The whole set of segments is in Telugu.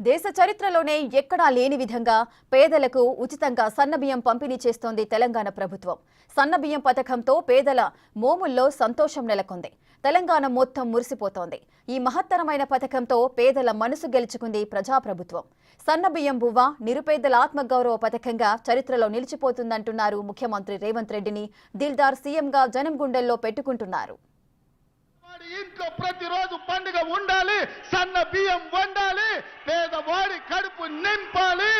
దేశ చరిత్రలోనే ఎక్కడా లేని విధంగా పేదలకు ఉచితంగా సన్నబియ్యం పంపిణీ చేస్తోంది తెలంగాణ ప్రభుత్వం. సన్నబియ్యం పథకంతో పేదల మోముల్లో సంతోషం నెలకొంది. తెలంగాణ మొత్తం మురిసిపోతోంది. ఈ మహత్తరమైన పథకంతో పేదల మనసు గెలుచుకుంది ప్రజాప్రభుత్వం. సన్నబియ్యం బువ్వ నిరుపేదల ఆత్మగౌరవ పథకంగా చరిత్రలో నిలిచిపోతుందంటున్నారు ముఖ్యమంత్రి రేవంత్ రెడ్డిని దిల్దార్ సీఎంగా జనం గుండెల్లో పెట్టుకుంటున్నారు. ఇంట్లో ప్రతిరోజు పండుగ ఉండాలి, సన్న బియ్యం వండాలి, పేదవాడి కడుపు నింపాలి.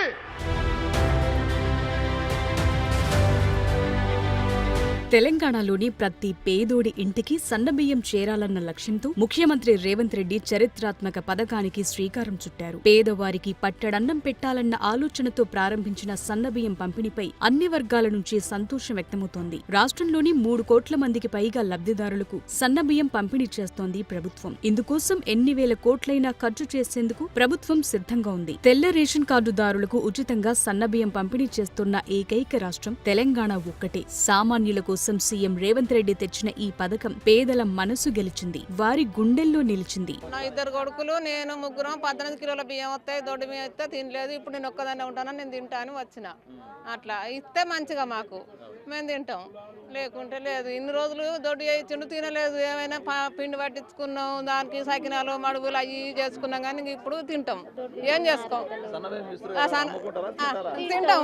తెలంగాణలోని ప్రతి పేదోడి ఇంటికి సన్నబియ్యం చేరాలన్న లక్ష్యంతో ముఖ్యమంత్రి రేవంత్ రెడ్డి చరిత్రాత్మక పథకానికి శ్రీకారం చుట్టారు. పేదవారికి పట్టడన్నం పెట్టాలన్న ఆలోచనతో ప్రారంభించిన సన్నబియ్యం పంపిణీపై అన్ని వర్గాల నుంచి సంతోషం వ్యక్తమవుతోంది. రాష్ట్రంలోని 3 కోట్ల మందికి పైగా లబ్ధిదారులకు సన్నబియ్యం పంపిణీ చేస్తోంది ప్రభుత్వం. ఇందుకోసం ఎన్ని వేల కోట్లైనా ఖర్చు చేసేందుకు ప్రభుత్వం సిద్ధంగా ఉంది. తెల్ల రేషన్ కార్డుదారులకు ఉచితంగా సన్నబియ్యం పంపిణీ చేస్తున్న ఏకైక రాష్ట్రం తెలంగాణ ఒక్కటే. సామాన్యుల కోసం సీఎం రేవంత్ రెడ్డి తెచ్చిన ఈ పథకం పేదల మనసు గెలిచింది, వారి గుండెల్లో నిలిచింది. నా 2 కొడుకులు నేను ముగ్గురం 18 కిలోల బియ్యం వస్తాయి, దొడ్డు బియ్యం ఇస్తే తినలేదు. ఇప్పుడు నేను ఒక్కదాన్ని ఉంటాను, నేను తింటాను వచ్చిన. అట్లా ఇస్తే మంచిగా మాకు మేము తింటాం, లేకుంటే లేదు. ఇన్ని రోజులు దొడ్డు ఇచ్చిండు తినలేదు. ఏమైనా పిండి పట్టించుకున్నాం, దానికి సకినాలు మడుగులు అవి చేసుకున్నాం, కానీ ఇప్పుడు తింటాం. ఏం చేసుకోం,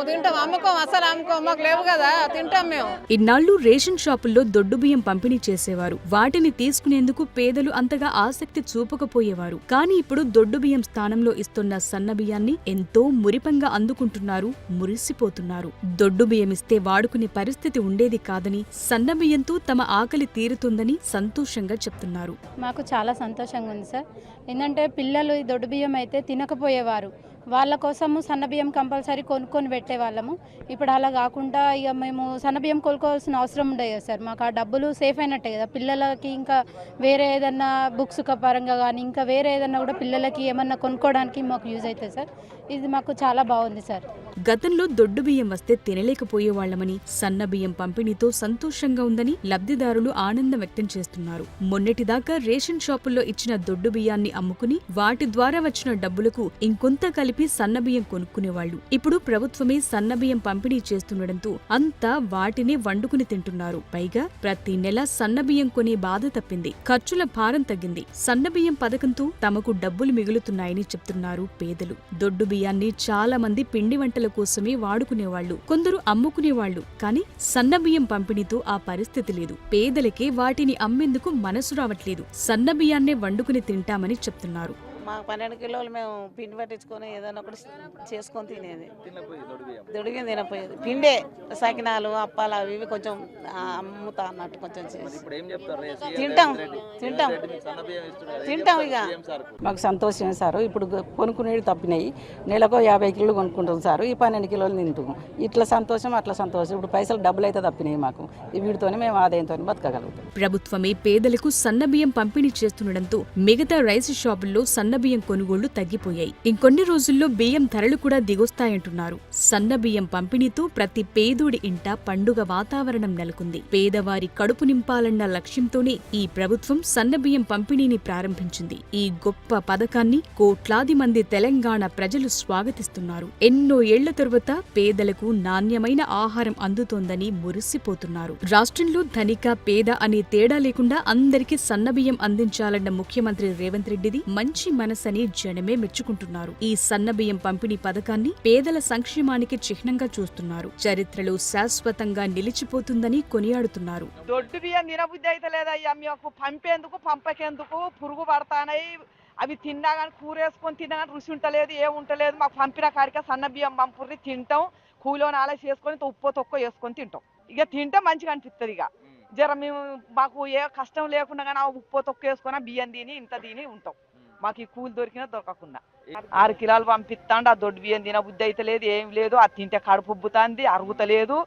తింటాం అమ్ముకోం, అసలు అమ్ముకోం, మాకు లేవు కదా, తింటాం మేము. ఇన్నాళ్లు రేషన్ షాపుల్లో దొడ్డు బియ్యం పంపిణీ చేసేవారు. వాటిని తీసుకునేందుకు పేదలు అంతగా ఆసక్తి చూపకపోయేవారు. కానీ ఇప్పుడు దొడ్డు బియ్యం స్థానంలో ఇస్తున్న సన్న బియ్యాన్ని ఎంతో మురిపంగా అందుకుంటున్నారు, మురిసిపోతున్నారు. దొడ్డు బియ్యం ఇస్తే వాడుకునే పరిస్థితి ఉండేది కాదని, సన్న బియ్యంతో తమ ఆకలి తీరుతుందని సంతోషంగా చెప్తున్నారు. మాకు చాలా సంతోషంగా ఉంది సార్. ఏంటంటే పిల్లలు ఈ దొడ్డు బియ్యం అయితే తినకపోయేవారు. వాళ్ళ కోసము సన్నబియ్యం కంపల్సరీ కొనుక్కొని పెట్టేవాళ్ళము. ఇప్పుడు అలా కాకుండా ఇక మేము సన్నబియ్యం కొనుక్కోవాల్సిన అవసరం ఉండదు కదా సార్. మాకు ఆ డబ్బులు సేఫ్ అయినట్టే కదా. పిల్లలకి ఇంకా వేరే ఏదన్నా బుక్స్ పరంగా కానీ ఇంకా వేరే ఏదన్నా కూడా పిల్లలకి ఏమన్నా కొనుక్కోవడానికి మాకు యూజ్ అవుతుంది సార్. ఇది మాకు చాలా బాగుంది సార్. గతంలో దొడ్డు బియ్యం వస్తే తినలేకపోయేవాళ్లమని, సన్న బియ్యం పంపిణీతో సంతోషంగా ఉందని లబ్ధిదారులు ఆనందం వ్యక్తం చేస్తున్నారు. మొన్నటిదాకా రేషన్ షాపుల్లో ఇచ్చిన దొడ్డు బియ్యాన్ని అమ్ముకుని వాటి ద్వారా వచ్చిన డబ్బులకు ఇంకొంత కలిపి సన్నబియ్యం కొనుక్కునేవాళ్లు. ఇప్పుడు ప్రభుత్వమే సన్నబియ్యం పంపిణీ చేస్తుండటంతో అంతా వాటినే వండుకుని తింటున్నారు. పైగా ప్రతి నెల సన్నబియ్యం కొనే బాధ తప్పింది, ఖర్చుల భారం తగ్గింది. సన్నబియ్యం పథకంతో తమకు డబ్బులు మిగులుతున్నాయని చెప్తున్నారు పేదలు. దొడ్డు బియ్యాన్ని చాలా మంది పిండి వంటల కోసమే వాడుకునేవాళ్లు, కొందరు అమ్ముకునేవాళ్లు. కానీ సన్నబియ్యం పంపిణీతో ఆ పరిస్థితి లేదు. పేదలకే వాటిని అమ్మేందుకు మనసు రావట్లేదు. సన్నబియ్యాన్నే వండుకుని తింటామని చెప్తున్నారు. మాకు 12 కిలోలు మేము పిండి పట్టించుకొని ఏదైనా ఒకటి చేసుకొని తినేది. దొడిగి తినపోయేది. పిండే సకినాలు అప్పాలు అవి ఇవి కొంచెం అమ్ముతా అన్నట్టు కొంచెం చేసి తింటాం. ఇక మాకు సంతోషమే సార్. ఇప్పుడు కొనుక్కునేవి తప్పినాయి. నెలకు 50 కిలోలు కొనుక్కుంటాం సార్. ఈ 12 కిలోలు తింటాం. ఇట్లా సంతోషం అట్లా సంతోషం. ఇప్పుడు పైసలు డబ్బులు అయితే తప్పినాయి మాకు. వీటితోనే మేము ఆదాయంతో బతకగలుగుతాం. ప్రభుత్వమే పేదలకు సన్నబియ్యం పంపిణీ చేస్తుండటంతో మిగతా రైస్ షాపుల్లో సన్నబియ్యం కొనుగోళ్లు తగ్గిపోయాయి. ఇంకొన్ని రోజుల్లో బియ్యం ధరలు కూడా దిగొస్తాయంటున్నారు. సన్నబియ్యం పంపిణీతో ప్రతి పేదోడి ఇంట పండుగ వాతావరణం నెలకొంది. పేదవారి కడుపు నింపాలన్న లక్ష్యంతోనే ఈ ప్రభుత్వం సన్నబియ్యం పంపిణీని ప్రారంభించింది. ఈ గొప్ప పథకాన్ని కోట్లాది మంది తెలంగాణ ప్రజలు స్వాగతిస్తున్నారు. ఎన్నో ఏళ్ల తరువాత పేదలకు నాణ్యమైన ఆహారం అందుతోందని మురిసిపోతున్నారు. రాష్ట్రంలో ధనిక పేద అనే తేడా లేకుండా అందరికీ సన్నబియ్యం అందించాలన్న ముఖ్యమంత్రి రేవంత్ రెడ్డిది మంచి మనసని జనమే మెచ్చుకుంటున్నారు. ఈ సన్నబియ్యం పంపిణీ పథకాన్ని పేదల సంక్షేమానికి చిహ్నంగా చూస్తున్నారు. చరిత్రలో శాశ్వతంగా నిలిచిపోతుందని కొనియాడుతున్నారు. దొడ్డు బియ్యం తినబుద్ధి అయితే లేదయ్యా, మీకు పంపేందుకు పంపకేందుకు పురుగు పడతానై. అవి తిన్నా కానీ కూర వేసుకొని తిన్నా కానీ రుచి ఉంటలేదు, ఏముంటలేదు. మాకు పంపిన కాడికే సన్న బియ్యం పంపుర్రి తింటాం. కూలోని ఆలయ చేసుకొని ఉప్పు తొక్క వేసుకొని తింటాం. ఇక తింటే మంచిగా అనిపిస్తుంది. ఇక జర మేము మాకు ఏ కష్టం లేకుండా కానీ ఆ ఉప్పు తొక్క వేసుకొని బియ్యం తిని ఇంత తిని ఉంటాం. మాకు ఈ కూలి దొరికినా దొరకకుండా 6 కిలోలు పంపిస్తాండి. ఆ దొడ్డు బియ్యం తిన బుద్ధి అయితే లేదు, ఏం లేదు. అది తింటే కడుపు ఉబ్బుతుంది, అరుగుతలేదు.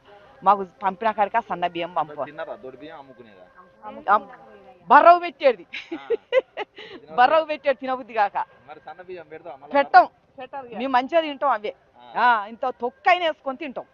మాకు పంపిన కాడికి ఆ సన్న బియ్యం పంపు బర్రవు పెట్టేది. బర్రవు పెట్టేది తినబుద్ధి కాక పెట్టం. మేము మంచిగా తింటాం. అవే ఇంత తొక్కైనా వేసుకొని తింటాం.